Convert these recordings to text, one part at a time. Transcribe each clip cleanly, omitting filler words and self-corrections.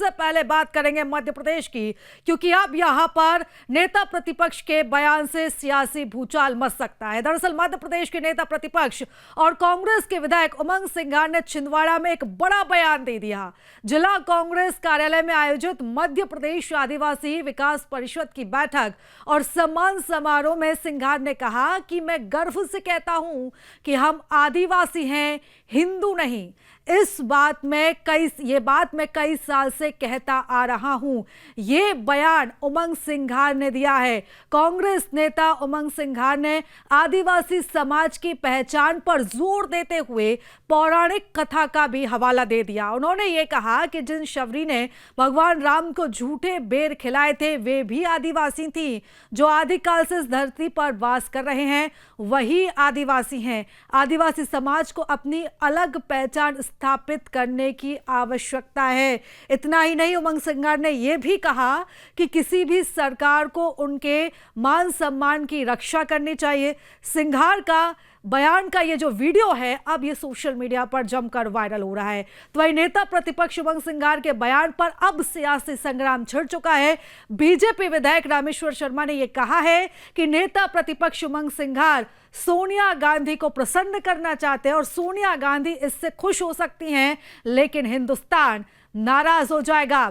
सबसे पहले बात करेंगे मध्य प्रदेश की, क्योंकि अब यहां पर नेता प्रतिपक्ष के बयान से सियासी भूचाल मच सकता है। दरअसल मध्य प्रदेश के नेता प्रतिपक्ष और कांग्रेस के विधायक उमंग सिंघार ने छिंदवाड़ा में एक बड़ा बयान दे दिया। जिला कांग्रेस कार्यालय में आयोजित मध्य प्रदेश आदिवासी विकास परिषद की बैठक और सम्मान समारोह में सिंघार ने कहा कि मैं गर्व से कहता हूं कि हम आदिवासी हैं, हिंदू नहीं। इस बात में ये बात मैं कई साल से कहता आ रहा हूं। ये बयान उमंग सिंघार ने दिया है। कांग्रेस नेता उमंग सिंघार ने आदिवासी समाज की पहचान पर जोर देते हुए पौराणिक कथा का भी हवाला दे दिया। उन्होंने ये कहा कि जिन शबरी ने भगवान राम को झूठे बेर खिलाए थे वे भी आदिवासी थी। जो आदिकाल से इस धरती पर वास कर रहे हैं वही आदिवासी हैं। आदिवासी समाज को अपनी अलग पहचान स्थापित करने की आवश्यकता है। इतना ही नहीं, उमंग सिंघार ने यह भी कहा कि किसी भी सरकार को उनके मान सम्मान की रक्षा करनी चाहिए। सिंघार का बयान का ये जो वीडियो है अब ये सोशल मीडिया पर जमकर वायरल हो रहा है। तो वही नेता प्रतिपक्ष उमंग सिंघार के बयान पर अब सियासी संग्राम छिड़ चुका है। बीजेपी विधायक रामेश्वर शर्मा ने यह कहा है कि नेता प्रतिपक्ष उमंग सिंघार सोनिया गांधी को प्रसन्न करना चाहते हैं और सोनिया गांधी इससे खुश हो सकती हैं, लेकिन हिंदुस्तान नाराज हो जाएगा।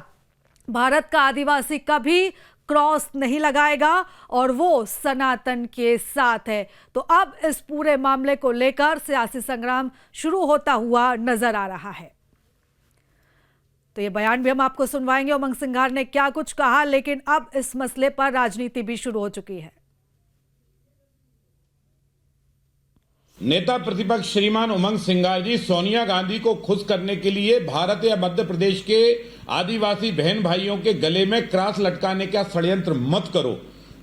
भारत का आदिवासी कभी क्रॉस नहीं लगाएगा और वो सनातन के साथ है। तो अब इस पूरे मामले को लेकर सियासी संग्राम शुरू होता हुआ नजर आ रहा है। तो ये बयान भी हम आपको सुनवाएंगे, उमंग सिंघार ने क्या कुछ कहा, लेकिन अब इस मसले पर राजनीति भी शुरू हो चुकी है। नेता प्रतिपक्ष श्रीमान उमंग सिंघार जी सोनिया गांधी को खुश करने के लिए भारत या मध्य प्रदेश के आदिवासी बहन भाइयों के गले में क्रॉस लटकाने का षड्यंत्र मत करो।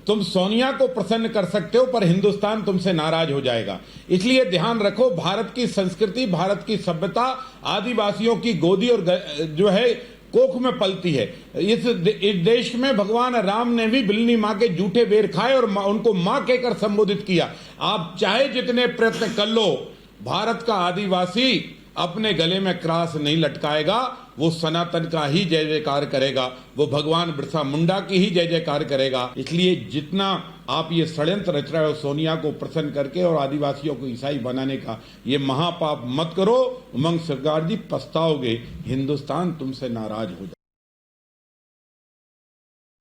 तुम सोनिया को प्रसन्न कर सकते हो पर हिंदुस्तान तुमसे नाराज हो जाएगा। इसलिए ध्यान रखो, भारत की संस्कृति, भारत की सभ्यता आदिवासियों की गोदी और जो है कोख में पलती है। इस देश में भगवान राम ने भी बिल्ली माँ के जूठे बेर खाए और उनको माँ कहकर संबोधित किया। आप चाहे जितने प्रयत्न कर लो, भारत का आदिवासी अपने गले में क्रॉस नहीं लटकाएगा। वो सनातन का ही जय जयकार करेगा, वो भगवान बिरसा मुंडा की ही जय जयकार करेगा। इसलिए जितना आप ये षड्यंत्र रच रहे हो सोनिया को प्रसन्न करके और आदिवासियों को ईसाई बनाने का, ये महापाप मत करो। उमंग सिंघार जी पछताओगे, हिंदुस्तान तुमसे नाराज हो जाए।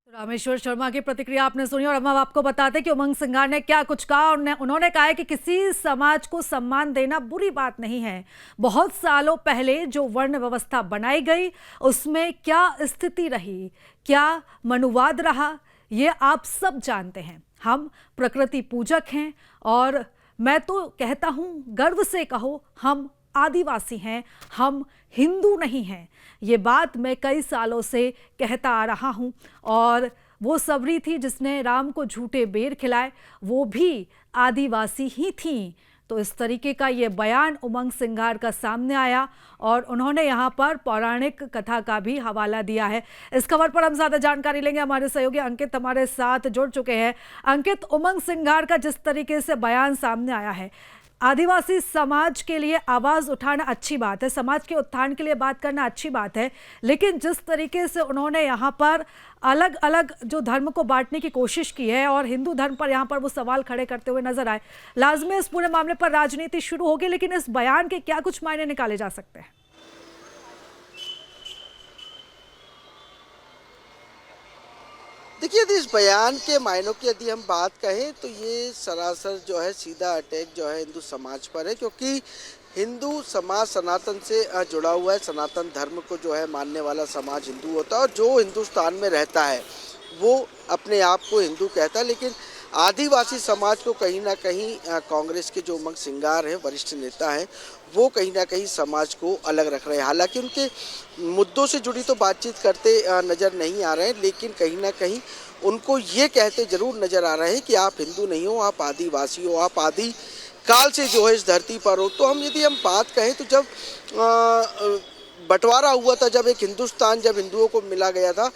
रामेश्वर शर्मा की प्रतिक्रिया आपने सुनी और अब हम आपको बताते हैं कि उमंग सिंघार ने क्या कुछ कहा। उन्होंने कहा है कि किसी समाज को सम्मान देना बुरी बात नहीं है। बहुत सालों पहले जो वर्ण व्यवस्था बनाई गई उसमें क्या स्थिति रही, क्या मनुवाद रहा, ये आप सब जानते हैं। हम प्रकृति पूजक हैं और मैं तो कहता हूं, गर्व से कहो, हम आदिवासी हैं, हम हिंदू नहीं हैं। ये बात मैं कई सालों से कहता आ रहा हूं। और वो सबरी थी जिसने राम को झूठे बेर खिलाए, वो भी आदिवासी ही थी। तो इस तरीके का ये बयान उमंग सिंघार का सामने आया और उन्होंने यहाँ पर पौराणिक कथा का भी हवाला दिया है। इस खबर पर हम ज़्यादा जानकारी लेंगे, हमारे सहयोगी अंकित हमारे साथ जुड़ चुके हैं। अंकित, उमंग सिंघार का जिस तरीके से बयान सामने आया है, आदिवासी समाज के लिए आवाज़ उठाना अच्छी बात है, समाज के उत्थान के लिए बात करना अच्छी बात है, लेकिन जिस तरीके से उन्होंने यहाँ पर अलग अलग जो धर्म को बांटने की कोशिश की है और हिंदू धर्म पर यहाँ पर वो सवाल खड़े करते हुए नजर आए, लाजमी इस पूरे मामले पर राजनीति शुरू होगी, लेकिन इस बयान के क्या कुछ मायने निकाले जा सकते हैं? देखिए, यदि इस बयान के मायनों की यदि हम बात कहें तो ये सरासर जो है सीधा अटैक जो है हिंदू समाज पर है, क्योंकि हिंदू समाज सनातन से जुड़ा हुआ है। सनातन धर्म को जो है मानने वाला समाज हिंदू होता है और जो हिंदुस्तान में रहता है वो अपने आप को हिंदू कहता है। लेकिन आदिवासी समाज को कहीं ना कहीं कांग्रेस के जो उमंग सिंघार हैं, वरिष्ठ नेता हैं, वो कहीं ना कहीं समाज को अलग रख रहे हैं। हालांकि उनके मुद्दों से जुड़ी तो बातचीत करते नज़र नहीं आ रहे हैं, लेकिन कहीं ना कहीं उनको ये कहते ज़रूर नज़र आ रहे हैं कि आप हिंदू नहीं हो, आप आदिवासी हो, आप आदि काल से जो है इस धरती पर हो। तो यदि हम बात कहें तो जब बंटवारा हुआ था, जब एक हिंदुस्तान जब हिंदुओं को मिला गया था,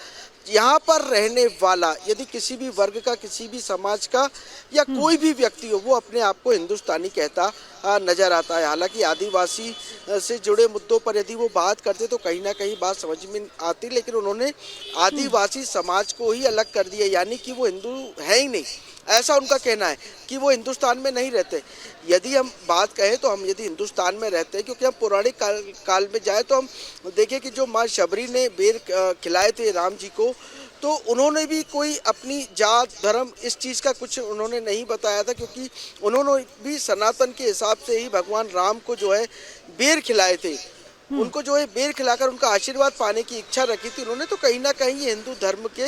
यहाँ पर रहने वाला यदि किसी भी वर्ग का, किसी भी समाज का या कोई भी व्यक्ति हो, वो अपने आप को हिंदुस्तानी कहता नजर आता है। हालांकि आदिवासी से जुड़े मुद्दों पर यदि वो बात करते तो कहीं ना कहीं बात समझ में आती, लेकिन उन्होंने आदिवासी समाज को ही अलग कर दिया, यानी कि वो हिंदू है ही नहीं, ऐसा उनका कहना है कि वो हिंदुस्तान में नहीं रहते। यदि हम बात कहें तो हम यदि हिंदुस्तान में रहते हैं, क्योंकि हम पौराणिक काल में जाए तो हम देखें कि जो माँ शबरी ने बेर खिलाए थे राम जी को, तो उन्होंने भी कोई अपनी जात धर्म इस चीज़ का कुछ उन्होंने नहीं बताया था, क्योंकि उन्होंने भी सनातन के हिसाब से ही भगवान राम को जो है बेर खिलाए थे। उनको जो है बेर खिलाकर उनका आशीर्वाद पाने की इच्छा रखी थी उन्होंने। तो कहीं ना कहीं ये हिंदू धर्म के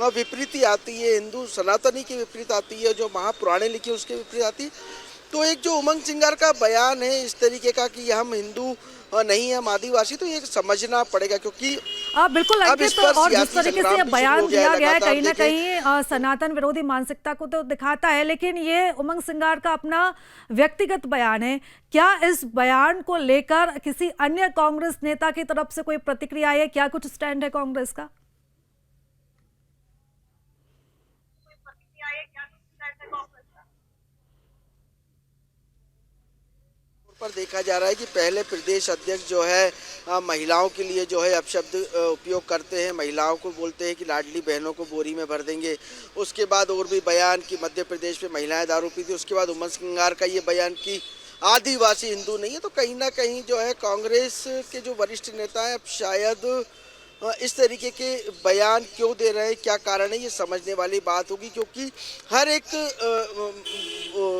विपरीत ही आती है, हिंदू सनातनी के विपरीत आती है, जो महापुराणे लिखी है उसके विपरीत आती है। तो एक जो उमंग सिंगार का बयान है इस तरीके का कि हम हिंदू नहीं हम आदिवासी, तो ये समझना पड़ेगा, क्योंकि बिल्कुल अंकित, तो और जिस तरीके से बयान दिया गया है कहीं ना कहीं सनातन विरोधी मानसिकता को तो दिखाता है, लेकिन ये उमंग सिंगार का अपना व्यक्तिगत बयान है। क्या इस बयान को लेकर किसी अन्य कांग्रेस नेता की तरफ से कोई प्रतिक्रिया है? क्या कुछ स्टैंड है कांग्रेस का? पर देखा जा रहा है कि पहले प्रदेश अध्यक्ष जो है महिलाओं के लिए जो है अपशब्द उपयोग करते हैं, महिलाओं को बोलते हैं कि लाडली बहनों को बोरी में भर देंगे। उसके बाद और भी बयान कि मध्य प्रदेश में महिलाएं दारू पीती। उसके बाद उमंग सिंगार का ये बयान कि आदिवासी हिंदू नहीं है। तो कहीं ना कहीं जो है कांग्रेस के जो वरिष्ठ नेता हैं अब शायद इस तरीके के बयान क्यों दे रहे हैं, क्या कारण है, ये समझने वाली बात होगी, क्योंकि हर एक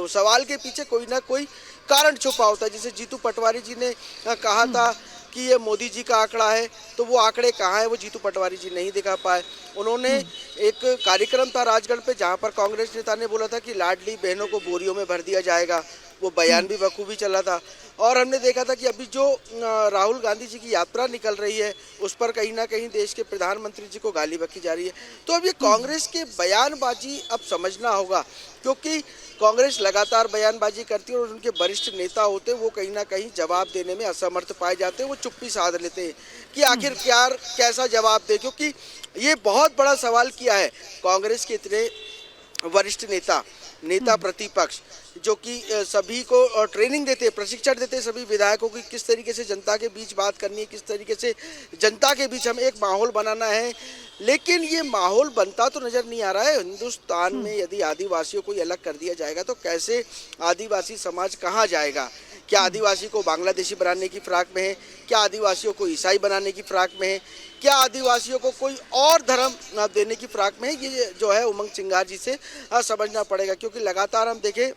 सवाल के पीछे कोई ना कोई कारण छुपा होता है। जैसे जीतू पटवारी जी ने कहा था कि ये मोदी जी का आंकड़ा है, तो वो आंकड़े कहाँ है वो जीतू पटवारी जी नहीं दिखा पाए। उन्होंने एक कार्यक्रम था राजगढ़ पे जहाँ पर कांग्रेस नेता ने बोला था कि लाडली बहनों को बोरियों में भर दिया जाएगा, वो बयान भी बखूबी चला था। और हमने देखा था कि अभी जो राहुल गांधी जी की यात्रा निकल रही है उस पर कहीं ना कहीं देश के प्रधानमंत्री जी को गाली बकी जा रही है। तो अब ये कांग्रेस के बयानबाजी अब समझना होगा, क्योंकि कांग्रेस लगातार बयानबाजी करती है और उनके वरिष्ठ नेता होते हैं वो कहीं ना कहीं जवाब देने में असमर्थ पाए जाते हैं। वो चुप्पी साध लेते हैं कि आखिर क्या कैसा जवाब दे, क्योंकि ये बहुत बड़ा सवाल किया है कांग्रेस के इतने वरिष्ठ नेता प्रतिपक्ष, जो कि सभी को ट्रेनिंग देते, प्रशिक्षण देते सभी विधायकों की किस तरीके से जनता के बीच बात करनी है, किस तरीके से जनता के बीच हमें एक माहौल बनाना है। लेकिन ये माहौल बनता तो नजर नहीं आ रहा है। हिंदुस्तान में यदि आदिवासियों को अलग कर दिया जाएगा तो कैसे आदिवासी समाज कहाँ जाएगा? क्या आदिवासी को बांग्लादेशी बनाने की फिराक में है? क्या आदिवासियों को ईसाई बनाने की फिराक में है? क्या आदिवासियों को कोई और धर्म देने की फिराक में है? ये जो है उमंग सिंगार जी से समझना पड़ेगा, क्योंकि लगातार हम देखें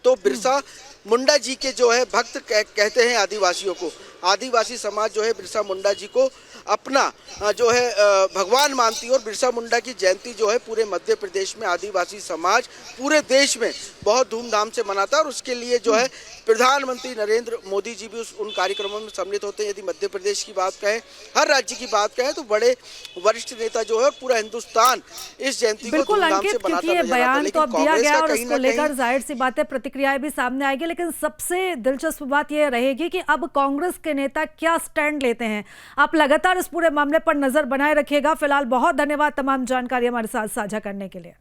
तो बिरसा मुंडा जी के जो है भक्त कहते हैं आदिवासियों को। आदिवासी समाज जो है बिरसा मुंडा जी को अपना जो है भगवान मानती है, और बिरसा मुंडा की जयंती जो है पूरे मध्य प्रदेश में आदिवासी समाज पूरे देश में बहुत धूमधाम से मनाता है। और उसके लिए जो है प्रधानमंत्री नरेंद्र मोदी जी भी उन कार्यक्रमों में सम्मिलित होते हैं। यदि मध्य प्रदेश की बात कहें, हर राज्य की बात कहें, तो बड़े वरिष्ठ नेता जो है पूरा हिंदुस्तान इस जयंती को धूमधाम से मनाता नजर आता है। बयान तो अब दिया गया और उसको लेकर जाहिर सी बात है प्रतिक्रियाएं भी सामने आएगी, लेकिन सबसे दिलचस्प बात यह रहेगी कि अब कांग्रेस के नेता क्या स्टैंड लेते हैं। आप लगातार इस पूरे मामले पर नजर बनाए रखिएगा। फिलहाल बहुत धन्यवाद तमाम जानकारी हमारे साथ साझा करने के लिए।